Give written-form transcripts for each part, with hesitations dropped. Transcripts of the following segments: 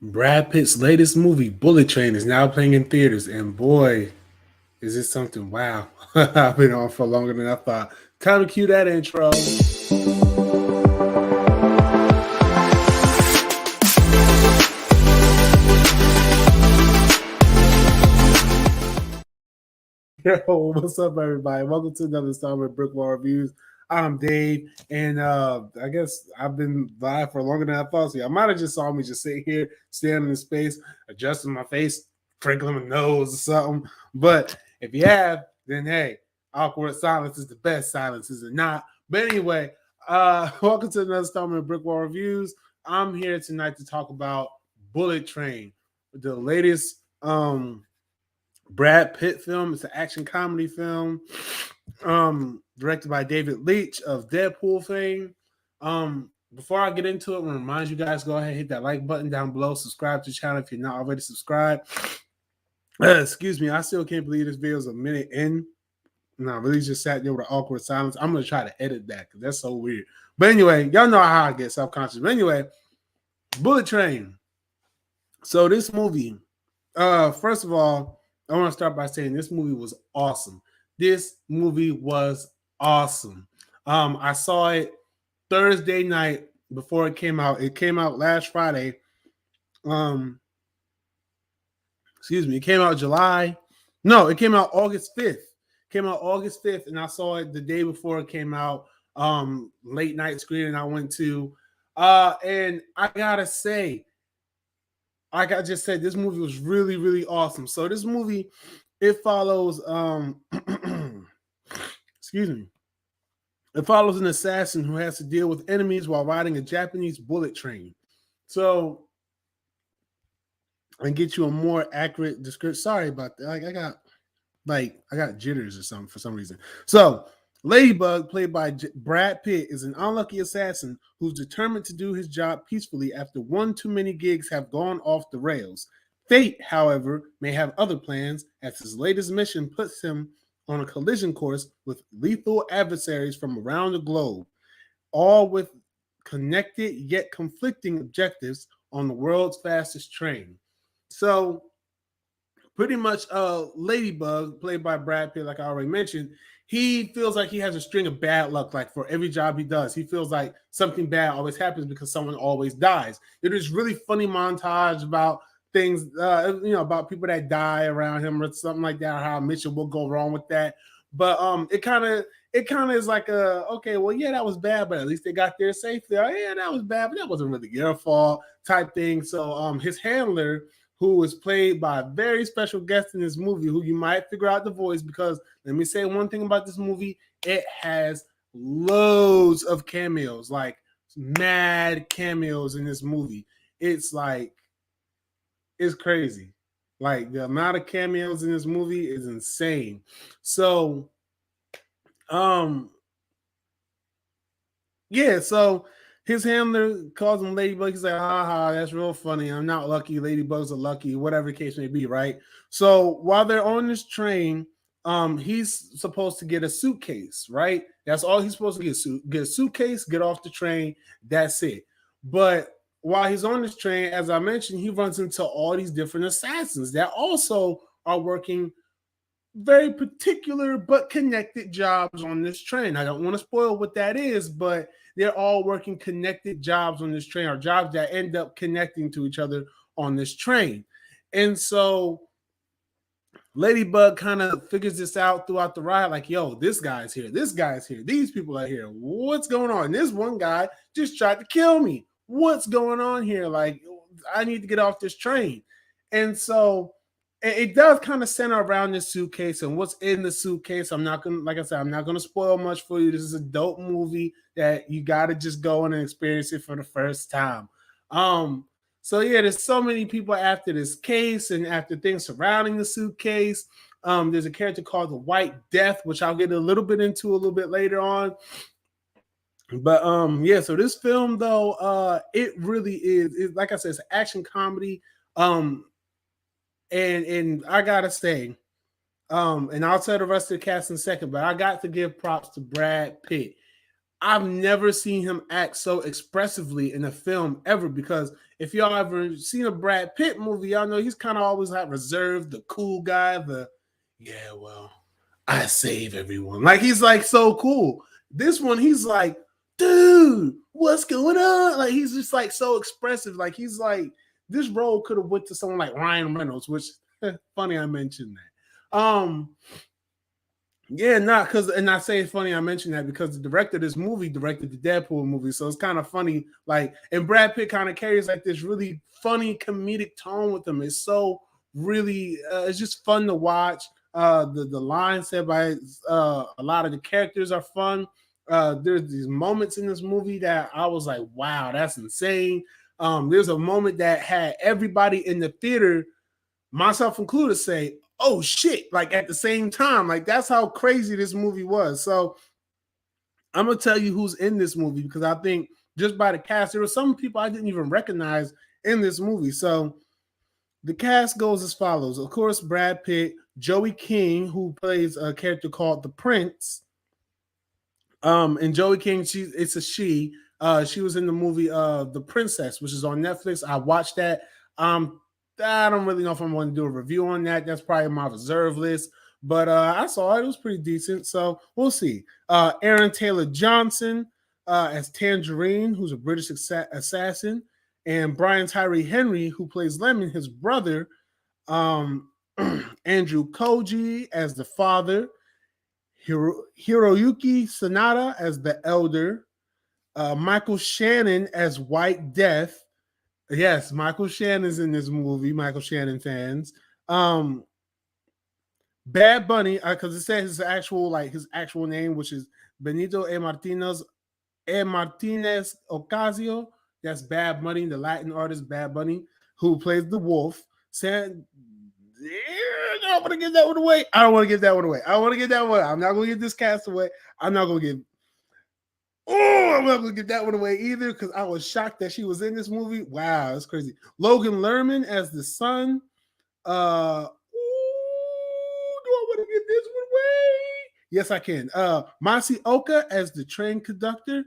Brad Pitt's latest movie, Bullet Train, is now playing in theaters, and boy, is this something! Wow, I've been on for longer than I thought. Time to cue that intro. Yo, what's up, everybody? Welcome to another installment of BrickWall Reviews. I'm Dave, and I guess I've been live for longer than I thought. So y'all might have just saw me just sitting here, standing in space, adjusting my face, crinkling my nose or something. But if you have, then hey, awkward silence is the best silence, is it not? But anyway, welcome to another installment of BrickWall Reviews. I'm here tonight to talk about Bullet Train, the latest Brad Pitt film. It's an action comedy film, directed by David Leitch of Deadpool fame. Before I get into it, I want to remind you guys, go ahead and hit that like button down below. Subscribe to the channel if you're not already subscribed. Excuse me, I still can't believe this video is a minute in. No, I really just sat there with an awkward silence. I'm going to try to edit that because that's so weird. But anyway, y'all know how I get self-conscious. But anyway, Bullet Train. So this movie, first of all, I want to start by saying this movie was awesome. This movie was awesome. I saw it Thursday night before it came out. It came out last Friday. Excuse me. It came out July. No, it came out August 5th. It came out August 5th, and I saw it the day before it came out. Late night screening I went to. And I gotta say, like I just said, this movie was really, really awesome. So this movie, it follows excuse me. It follows an assassin who has to deal with enemies while riding a Japanese bullet train. So, and get you a more accurate description. Sorry about that. I got jitters or something for some reason. So, Ladybug, played by Brad Pitt, is an unlucky assassin who's determined to do his job peacefully after one too many gigs have gone off the rails. Fate, however, may have other plans, as his latest mission puts him on a collision course with lethal adversaries from around the globe, all with connected yet conflicting objectives on the world's fastest train. So, pretty much Ladybug, played by Brad Pitt, like I already mentioned, he feels like he has a string of bad luck. Like for every job he does, he feels like something bad always happens because someone always dies. There's really funny montage about things, about people that die around him or something like that, or how Mitchell will go wrong with that. But it kind of is like okay, well, yeah, that was bad, but at least they got there safely. Oh, yeah, that was bad, but that wasn't really your fault type thing. So his handler, who was played by a very special guest in this movie, who you might figure out the voice, because let me say one thing about this movie, it has loads of cameos, like mad cameos in this movie. It's crazy. Like the amount of cameos in this movie is insane. So, so his handler calls him Ladybug. He's like, haha, that's real funny. I'm not lucky. Ladybugs are lucky, whatever the case may be, right? So while they're on this train, he's supposed to get a suitcase, right? That's all he's supposed to get. Get a suitcase, get off the train. That's it. But while he's on this train, as I mentioned, he runs into all these different assassins that also are working very particular but connected jobs on this train. I don't want to spoil what that is, but they're all working connected jobs on this train, or jobs that end up connecting to each other on this train. And so Ladybug kind of figures this out throughout the ride, like, yo, this guy's here, these people are here. What's going on? This one guy just tried to kill me. What's going on here? Like, I need to get off this train. And so it does kind of center around this suitcase and what's in the suitcase. I'm not gonna spoil much for you. This is a dope movie that you gotta just go in and experience it for the first time. So yeah, there's so many people after this case and after things surrounding the suitcase. There's a character called the White Death, which I'll get a little bit into a little bit later on. But so this film though, it really is like I said, it's an action comedy. And I gotta say, and I'll tell the rest of the cast in a second, but I got to give props to Brad Pitt. I've never seen him act so expressively in a film ever, because if y'all ever seen a Brad Pitt movie, y'all know he's kind of always like reserved, the cool guy, yeah, well, I save everyone. Like he's like so cool. This one, he's like, dude, what's going on? Like he's just like so expressive. Like he's like, this role could have went to someone like Ryan Reynolds, which funny I mentioned that. Yeah, not because, and I say it's funny I mentioned that because the director of this movie directed the Deadpool movie, so it's kind of funny. Like, and Brad Pitt kind of carries like this really funny comedic tone with him. It's so really, it's just fun to watch. The lines said by a lot of the characters are fun. There's these moments in this movie that I was like, wow, that's insane. There's a moment that had everybody in the theater, myself included, say, oh shit, like at the same time. Like that's how crazy this movie was. So I'm gonna tell you who's in this movie, because I think just by the cast, there were some people I didn't even recognize in this movie. So the cast goes as follows. Of course, Brad Pitt, Joey King, who plays a character called the Prince. And Joey King, it's a she. She was in the movie The Princess, which is on Netflix. I watched that. I don't really know if I'm going to do a review on that. That's probably my reserve list. But I saw it. It was pretty decent. So we'll see. Aaron Taylor Johnson as Tangerine, who's a British assassin. And Brian Tyree Henry, who plays Lemon, his brother. Andrew Koji as the father. Hiroyuki Sanada as the elder. Michael Shannon as White Death. Yes, Michael Shannon's in this movie. Michael Shannon fans. Bad Bunny, because it says his actual name, which is Benito E. Martinez Ocasio. That's Bad Bunny, the Latin artist Bad Bunny, who plays the wolf. I don't want to give that one away. I don't want to give that one away. I want to get that one. I'm not going to get this cast away. I'm not going to give. I'm not going to get that one away either, because I was shocked that she was in this movie. Wow, that's crazy. Logan Lerman as the son. Do I want to get this one away? Yes, I can. Masi Oka as the train conductor.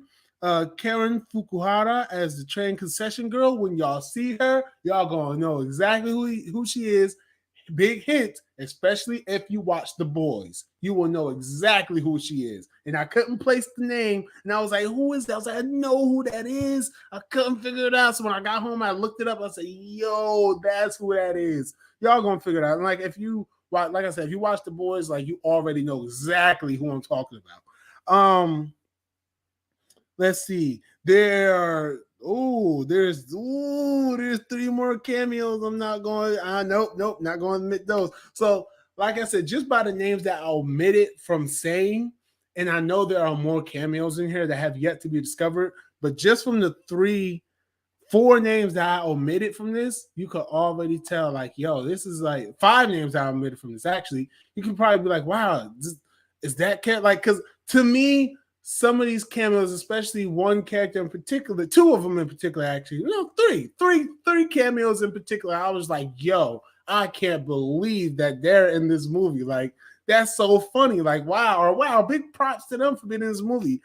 Karen Fukuhara as the train concession girl. When y'all see her, y'all gonna know exactly who she is. Big hint, especially if you watch The Boys, you will know exactly who she is. And I couldn't place the name, and I was like, who is that? I was like, I know who that is. I couldn't figure it out. So when I got home, I looked it up. I said, yo, that's who that is. Y'all gonna figure it out. And like if you watch The Boys, like you already know exactly who I'm talking about. Let's see. There's 3 more cameos. I'm not going. Nope, not going to admit those. So, like I said, just by the names that I omitted from saying, and I know there are more cameos in here that have yet to be discovered, but just from the 4 names that I omitted from this, you could already tell, like, yo, this is like 5 names that I omitted from this. Actually, you can probably be like, wow, is that cat? Like, because to me, some of these cameos, especially one character in particular, 2 of them in particular, actually, no, three cameos in particular, I was like, yo, I can't believe that they're in this movie. Like, that's so funny. Like, wow, big props to them for being in this movie.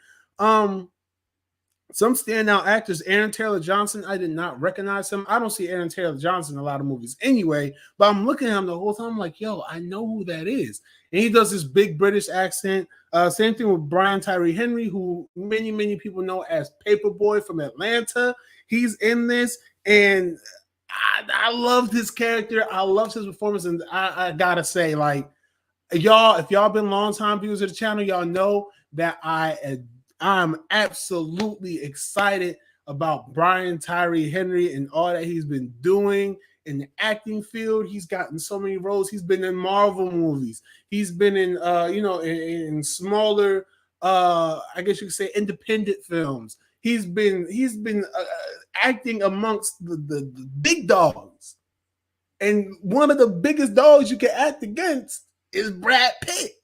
Some standout actors, Aaron Taylor Johnson, I did not recognize him. I don't see Aaron Taylor Johnson in a lot of movies anyway, but I'm looking at him the whole time. I'm like, yo, I know who that is. And he does this big British accent. Same thing with Brian Tyree Henry, who many people know as Paperboy from Atlanta. He's in this, and I loved his character. I loved his performance, and I gotta say, like, y'all, if y'all been long-time viewers of the channel, y'all know that I'm absolutely excited about Brian Tyree Henry and all that he's been doing in the acting field. He's gotten so many roles. He's been in Marvel movies. He's been in, in smaller, I guess you could say, independent films. He's been acting amongst the big dogs. And one of the biggest dogs you can act against is Brad Pitt.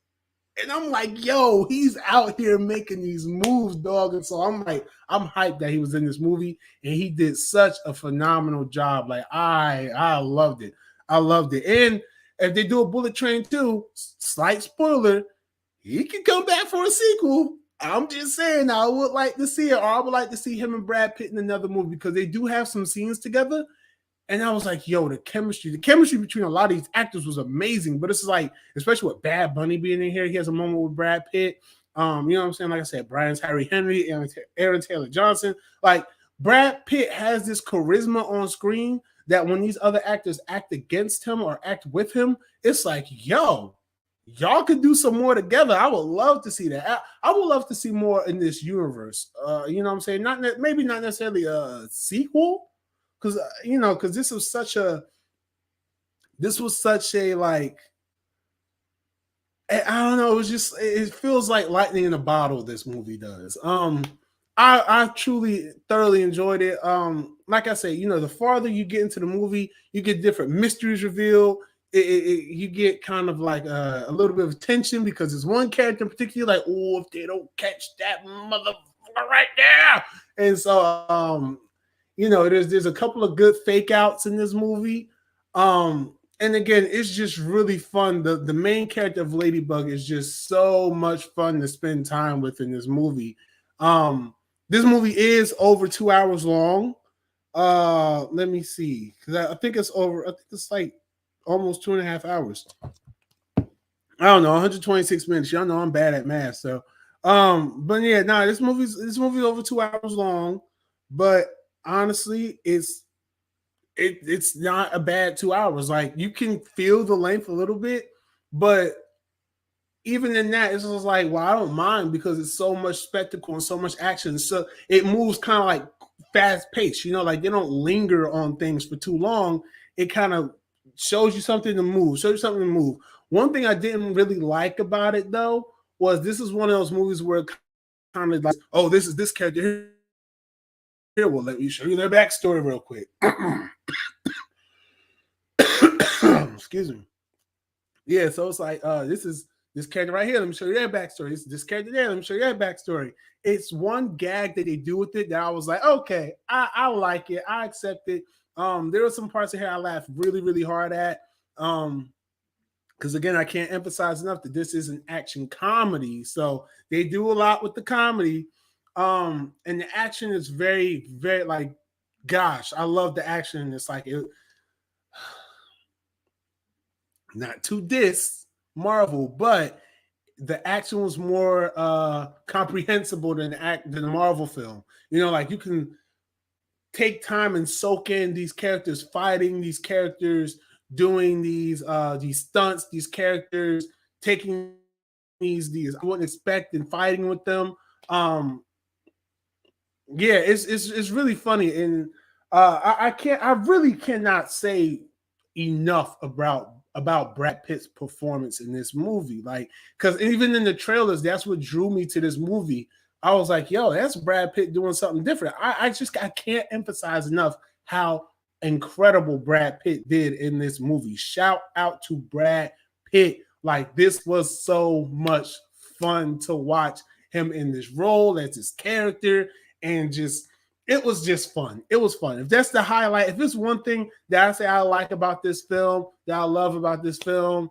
And I'm like, yo, he's out here making these moves, dog. And so I'm like, I'm hyped that he was in this movie, and he did such a phenomenal job. Like, I loved it. I loved it. And if they do a Bullet Train 2, slight spoiler, he can come back for a sequel. I'm just saying, I would like to see it, or I would like to see him and Brad Pitt in another movie because they do have some scenes together. And I was like, yo, the chemistry between a lot of these actors was amazing. But it's like, especially with Bad Bunny being in here, he has a moment with Brad Pitt. You know what I'm saying? Like I said, Brian Tyree Henry, Aaron Taylor Johnson. Like Brad Pitt has this charisma on screen that when these other actors act against him or act with him, it's like, yo, y'all could do some more together. I would love to see that. I would love to see more in this universe. You know what I'm saying? Maybe not necessarily a sequel, because because this was such a like, I don't know, it feels like lightning in a bottle. This movie does. I truly thoroughly enjoyed it. Like I say, the farther you get into the movie, you get different mysteries revealed. You get kind of like a little bit of tension because there's one character in particular, like, oh, if they don't catch that motherfucker right there. And so there's a couple of good fake outs in this movie. And again, it's just really fun. The main character of Ladybug is just so much fun to spend time with in this movie. This movie is over 2 hours long. Let me see, because I think it's like almost 2.5 hours. I don't know, 126 minutes. Y'all know I'm bad at math, so but yeah, this movie's over 2 hours long, but honestly, it's not a bad 2 hours. Like, you can feel the length a little bit, but even in that, it's just like, well, I don't mind because it's so much spectacle and so much action. So it moves kind of like fast paced, like they don't linger on things for too long. It kind of shows you something to move, One thing I didn't really like about it though was this is one of those movies where it kind of like, oh, this is this character here. Well, let me show you their backstory real quick. Excuse me. Yeah, so it's like, this is this character right here. Let me show you their backstory. This character there. Let me show you their backstory. It's one gag that they do with it that I was like, okay, I like it. I accept it. There were some parts of here I laughed really, really hard at. Because again, I can't emphasize enough that this is an action comedy. So they do a lot with the comedy. And the action is very, very, like, gosh, I love the action. It's like not to diss Marvel, but the action was more comprehensible than the Marvel film. Like, you can take time and soak in these characters fighting, these characters doing these stunts, these characters taking these I wouldn't expect and fighting with them. Yeah, it's really funny, and I really cannot say enough about Brad Pitt's performance in this movie. Like, because even in the trailers, that's what drew me to this movie. I was like, yo, that's Brad Pitt doing something different. I can't emphasize enough how incredible Brad Pitt did in this movie. Shout out to Brad Pitt. Like, this was so much fun to watch him in this role as his character, and it was just fun. It was fun. If that's the highlight, if it's one thing that I say I like about this film, that I love about this film,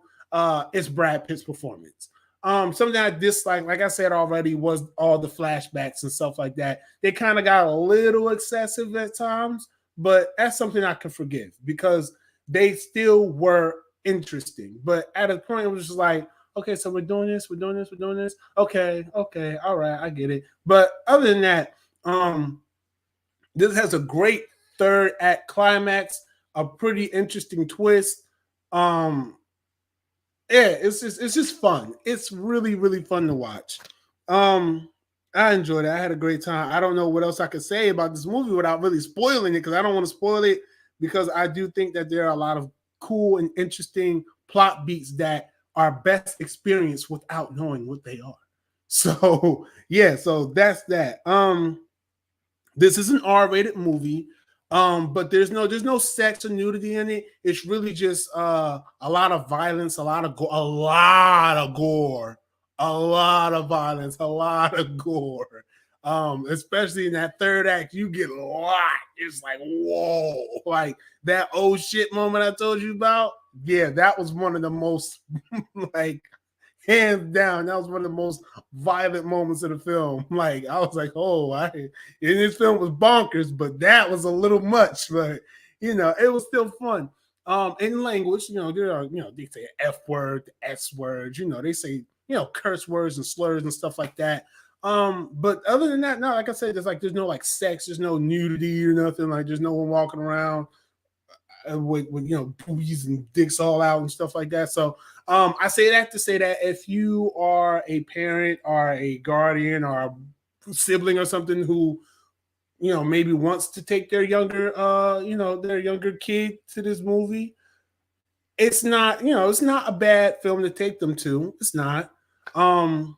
it's Brad Pitt's performance. Something I dislike, like I said already, was all the flashbacks and stuff like that. They kind of got a little excessive at times, but that's something I can forgive because they still were interesting. But at a point, it was just like, okay, so we're doing this. Okay, all right, I get it. But other than that, this has a great third act climax, a pretty interesting twist. Yeah, it's just fun. It's really, really fun to watch. I enjoyed it. I had a great time. I don't know what else I could say about this movie without really spoiling it, because I don't want to spoil it, because I do think that there are a lot of cool and interesting plot beats that are best experienced without knowing what they are. So yeah, so that's that. This is an R-rated movie, but there's no sex or nudity in it. It's really just a lot of violence, a lot of gore, a lot of violence, a lot of gore. Especially in that third act, you get a lot. It's like, whoa, like that old shit moment I told you about. Yeah, that was one of the most like hands down. That was one of the most violent moments of the film. Like I was like, oh, and this film was bonkers, but that was a little much. But it was still fun. In language, there are, they say F word, S words, they say, curse words and slurs and stuff like that. But other than that, no, like I said, there's no like sex, there's no nudity or nothing. Like there's no one walking around with boobies and dicks all out and stuff like that. So I say that to say that if you are a parent or a guardian or a sibling or something who maybe wants to take their younger kid to this movie, it's not a bad film to take them to. It's not. Do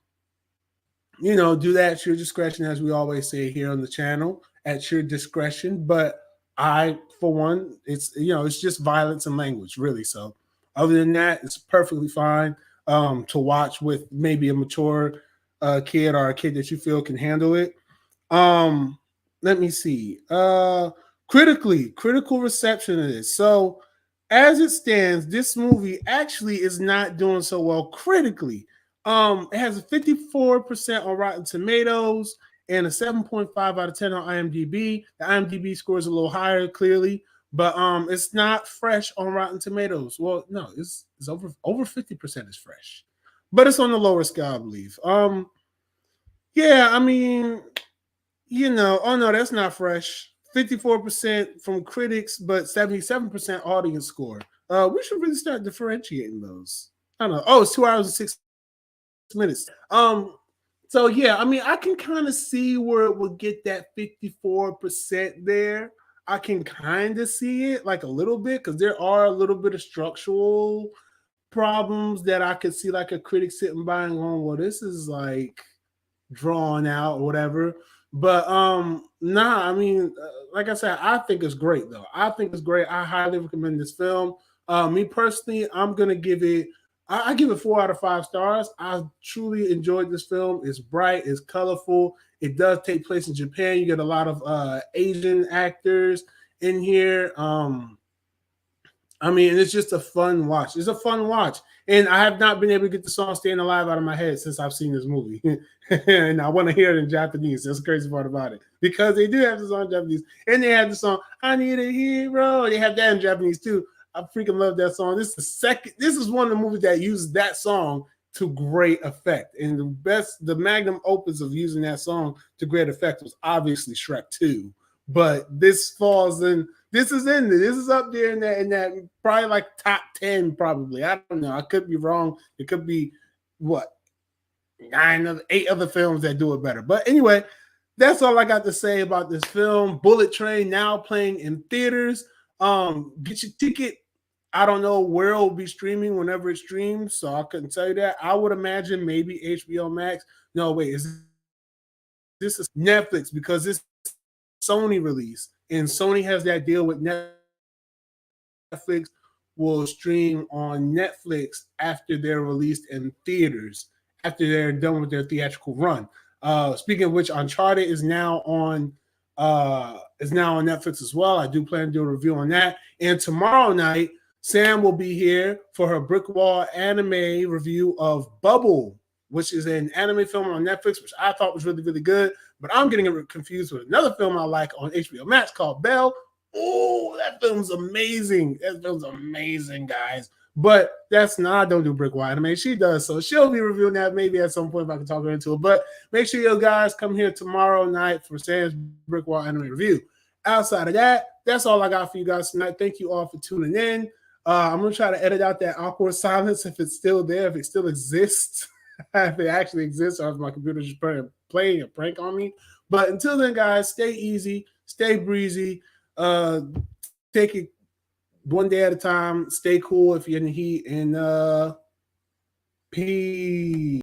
that at your discretion, as we always say here on the channel, at your discretion. But I, for one, it's just violence and language, really. So other than that, it's perfectly fine to watch with maybe a mature kid or a kid that you feel can handle it. Let me see. Critical reception of this. So as it stands, this movie actually is not doing so well critically. It has a 54% on Rotten Tomatoes and a 7.5 out of 10 on IMDb. The IMDb score is a little higher, clearly, but it's not fresh on Rotten Tomatoes. Well, no, it's over 50% is fresh, but it's on the lower scale, I believe. Yeah, I mean, oh no, that's not fresh. 54% from critics, but 77% audience score. We should really start differentiating those. I don't know. Oh, it's 2 hours and 6 minutes. So yeah, I mean, I can kind of see where it would get that 54% there. I can kind of see it like a little bit because there are a little bit of structural problems that I could see like a critic sitting by and going, well, this is like drawn out or whatever. But I mean, like I said, I think it's great though. I think it's great. I highly recommend this film. Me personally, I'm gonna give it. I give it 4 out of 5 stars. I truly enjoyed this film. It's bright, it's colorful. It does take place in Japan. You get a lot of Asian actors in here. I mean, it's just a fun watch. It's a fun watch. And I have not been able to get the song Staying Alive out of my head since I've seen this movie. And I want to hear it in Japanese. That's the crazy part about it. Because they do have the song in Japanese. And they have the song, I Need a Hero. They have that in Japanese too. I freaking love that song. This is one of the movies that uses that song to great effect. And the magnum opus of using that song to great effect was obviously Shrek 2. But this falls in. This is up there in that probably like top 10 probably. I don't know. I could be wrong. It could be 8 other films that do it better. But anyway, that's all I got to say about this film. Bullet Train now playing in theaters. Get your ticket. I don't know where it'll be streaming whenever it streams, so I couldn't tell you that. I would imagine maybe HBO Max. No, wait, this is Netflix because this is Sony release, and Sony has that deal with Netflix. Will stream on Netflix after they're released in theaters, after they're done with their theatrical run. Speaking of which, Uncharted is now on Netflix as well. I do plan to do a review on that. And tomorrow night, Sam will be here for her BrickWall anime review of Bubble, which is an anime film on Netflix, which I thought was really, really good. But I'm getting it confused with another film I like on HBO Max called Belle. Oh, that film's amazing. That film's amazing, guys. But that's not, I don't do BrickWall anime. She does. So she'll be reviewing that maybe at some point if I can talk her into it. But make sure you guys come here tomorrow night for Sam's BrickWall anime review. Outside of that, that's all I got for you guys tonight. Thank you all for tuning in. I'm going to try to edit out that awkward silence if it's still there, if it still exists, if it actually exists, or if my computer's just playing a prank on me. But until then, guys, stay easy, stay breezy, take it one day at a time, stay cool if you're in the heat, and peace.